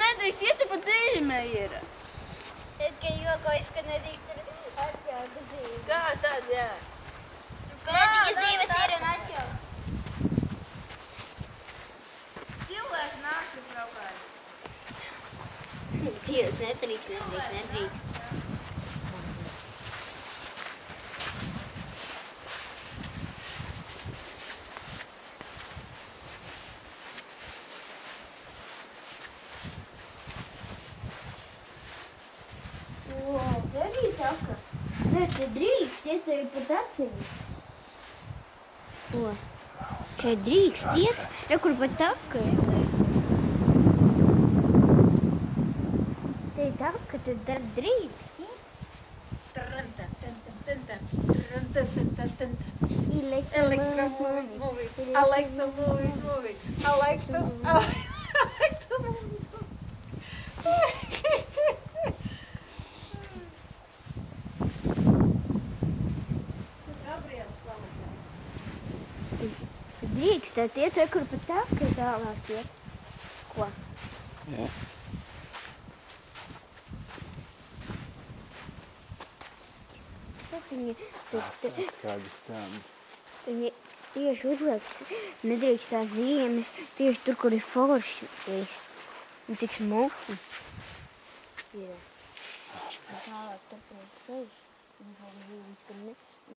nedrīkst iet pa dziļi, Meijera. Tikai jokojas, ka nedrīkst tur atļautu dzīvi. Kā tad, jā? Pēdīgas dzīves ir un atļautu. Cilvēki nāk tur braukāji. Dzīves nedrīkst. Arī saka, nē, te drīkst iet tevi pat acīm. Ko? Šeit drīkst iet? Re, kur pat taka ir? Te ir taka, tas drīkst iet? Electromovie. I like the movie. I like the movie. Drīkstēt iet, re, kur pat taka tālāk iet. Ko? Jā. Kādi standi. Viņi tieši uzliekts, nedrīkst tās zīmes, tieši tur, kur ir forši viss. Un tik smuki. Ir. Tālāk turpināt ceļš. Un vēl zīmes, kur ne.